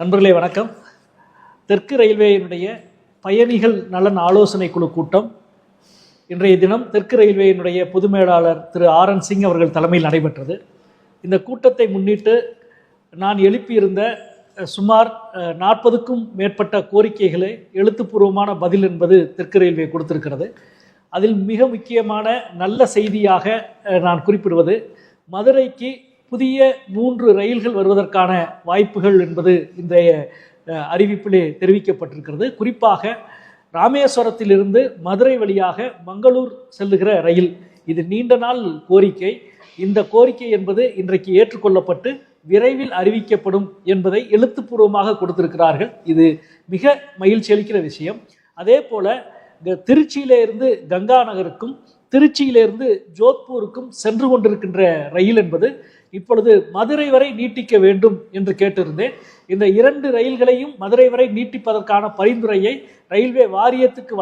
நண்பர்களே வணக்கம். தெற்கு ரயில்வேயினுடைய பயணிகள் நலன் ஆலோசனை குழு கூட்டம் இன்றைய தினம் தெற்கு ரயில்வேயினுடைய பொது மேலாளர் திரு RN சிங் அவர்கள் தலைமையில் நடைபெற்றது. இந்த கூட்டத்தை முன்னிட்டு நான் எழுப்பியிருந்த சுமார் 40க்கும் மேற்பட்ட கோரிக்கைகளை எழுத்துப்பூர்வமான பதில் என்பது தெற்கு ரயில்வே கொடுத்திருக்கிறது. அதில் மிக முக்கியமான நல்ல செய்தியாக நான் குறிப்பிடுவது, மதுரைக்கு புதிய 3 ரயில்கள் வருவதற்கான வாய்ப்புகள் என்பது இன்றைய அறிவிப்பிலே தெரிவிக்கப்பட்டிருக்கிறது. குறிப்பாக ராமேஸ்வரத்திலிருந்து மதுரை வழியாக மங்களூர் செல்லுகிற ரயில், இது நீண்ட நாள் கோரிக்கை. இந்த கோரிக்கை என்பது இன்றைக்கு ஏற்றுக்கொள்ளப்பட்டு விரைவில் அறிவிக்கப்படும் என்பதை எழுத்துப்பூர்வமாக கொடுத்திருக்கிறார்கள். இது மிக மகிழ்ச்சி அளிக்கிற விஷயம். அதே போல திருச்சியிலிருந்து கங்கா நகருக்கும் திருச்சியிலிருந்து ஜோத்பூருக்கும் சென்று கொண்டிருக்கின்ற ரயில் என்பது இப்பொழுது மதுரை வரை நீட்டிக்க வேண்டும் என்று கேட்டிருந்தேன். இந்த 2 ரயில்களையும் மதுரை வரை நீட்டிப்பதற்கான பரிந்துரையை ரயில்வே வாரியத்துக்கு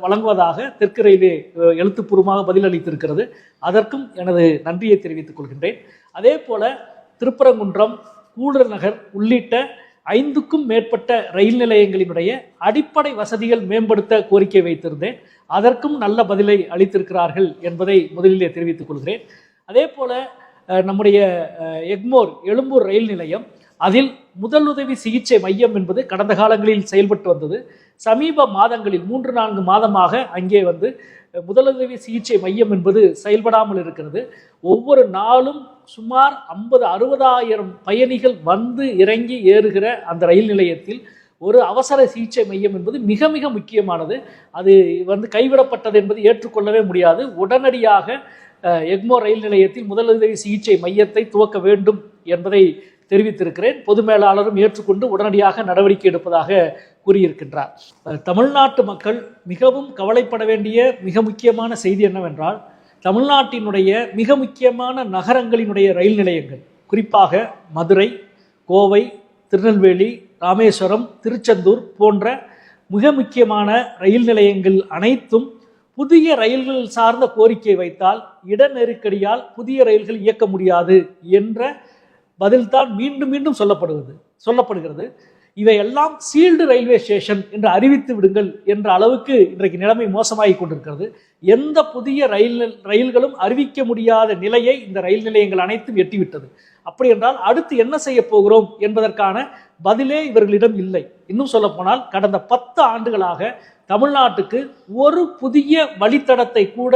வழங்குவதாக தெற்கு ரயில்வே எழுத்துப்பூர்வமாக பதிலளித்திருக்கிறது. அதற்கும் எனது நன்றியை தெரிவித்துக் கொள்கின்றேன். அதே போல திருப்பரங்குன்றம், கூடல் நகர் உள்ளிட்ட 5க்கும் மேற்பட்ட ரயில் நிலையங்களினுடைய அடிப்படை வசதிகள் மேம்படுத்த கோரிக்கை வைத்திருந்தேன். அதற்கும் நல்ல பதிலை அளித்திருக்கிறார்கள் என்பதை முதலிலே தெரிவித்துக் கொள்கிறேன். அதே போல நம்முடைய எக்மோர் எழும்பூர் ரயில் நிலையம், அதில் முதலுதவி சிகிச்சை மையம் என்பது கடந்த காலங்களில் செயல்பட்டு வந்தது. சமீப மாதங்களில் 3-4 மாதமாக அங்கே முதலுதவி சிகிச்சை மையம் என்பது செயல்படாமல் இருக்கிறது. ஒவ்வொரு நாளும் சுமார் 50-60,000 பயணிகள் இறங்கி ஏறுகிற அந்த ரயில் நிலையத்தில் ஒரு அவசர சிகிச்சை மையம் என்பது மிக மிக முக்கியமானது. அது கைவிடப்பட்டது என்பது ஏற்றுக்கொள்ளவே முடியாது. உடனடியாக எக்மோர் ரயில் நிலையத்தில் முதலுதவி சிகிச்சை மையத்தை துவக்க வேண்டும் என்பதை தெரிவித்திருக்கிறேன். பொது மேலாளரும் ஏற்றுக்கொண்டு உடனடியாக நடவடிக்கை எடுப்பதாக கூறியிருக்கின்றார். தமிழ்நாட்டு மக்கள் மிகவும் கவலைப்பட வேண்டிய மிக முக்கியமான செய்தி என்னவென்றால், தமிழ்நாட்டினுடைய மிக முக்கியமான நகரங்களினுடைய ரயில் நிலையங்கள், குறிப்பாக மதுரை, கோவை, திருநெல்வேலி, ராமேஸ்வரம், திருச்செந்தூர் போன்ற மிக முக்கியமான ரயில் நிலையங்கள் அனைத்தும் புதிய ரயில்கள் சார்ந்த கோரிக்கை வைத்தால் இட நெருக்கடியால் புதிய ரயில்கள் இயக்க முடியாது என்ற பதில்தான் மீண்டும் மீண்டும் சொல்லப்படுகிறது. இவையெல்லாம் சீல்டு ரயில்வே ஸ்டேஷன் என்று அறிவித்து விடுங்கள் என்ற அளவுக்கு இன்றைக்கு நிலைமை மோசமாகி கொண்டிருக்கிறது. எந்த புதிய ரயில்களும் அறிவிக்க முடியாத நிலையை இந்த ரயில் நிலையங்கள் அனைத்தும் எட்டிவிட்டது. அப்படி என்றால் அடுத்து என்ன செய்ய போகிறோம் என்பதற்கான பதிலே இவர்களிடம் இல்லை. இன்னும் சொல்ல போனால் கடந்த 10 ஆண்டுகளாக தமிழ்நாட்டுக்கு ஒரு புதிய வழித்தடத்தை கூட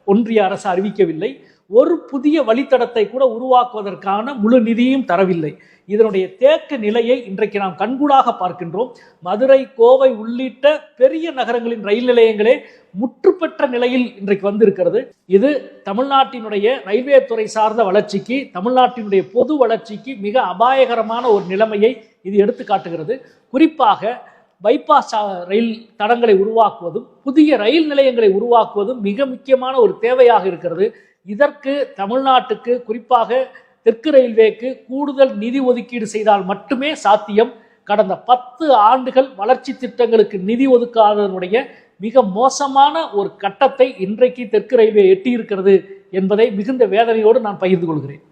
ஒன்றிய அரசு அறிவிக்கவில்லை. ஒரு புதிய வழித்தடத்தை கூட உருவாக்குவதற்கான முழு நிதியும் தரவில்லை. இதனுடைய தேக்க நிலையை இன்றைக்கு நாம் கண்கூடாக பார்க்கின்றோம். மதுரை, கோவை உள்ளிட்ட பெரிய நகரங்களின் ரயில் நிலையங்களே முற்றுப்பெற்ற நிலையில் இன்றைக்கு வந்திருக்கிறது. இது தமிழ்நாட்டினுடைய ரயில்வே துறை சார்ந்த வளர்ச்சிக்கு, தமிழ்நாட்டினுடைய பொது வளர்ச்சிக்கு மிக அபாயகரமான ஒரு நிலைமையை இது எடுத்து காட்டுகிறது. குறிப்பாக பைபாஸ் ரயில் தடங்களை உருவாக்குவதும் புதிய ரயில் நிலையங்களை உருவாக்குவதும் மிக முக்கியமான ஒரு தேவையாக இருக்கிறது. இதற்கு தமிழ்நாட்டுக்கு, குறிப்பாக தெற்கு ரயில்வேக்கு கூடுதல் நிதி ஒதுக்கீடு செய்தால் மட்டுமே சாத்தியம். கடந்த 10 ஆண்டுகள் வளர்ச்சி திட்டங்களுக்கு நிதி ஒதுக்காததனுடைய மிக மோசமான ஒரு கட்டத்தை இன்றைக்கு தெற்கு ரயில்வே எட்டியிருக்கிறது என்பதை மிகுந்த வேதனையோடு நான் பகிர்ந்து கொள்கிறேன்.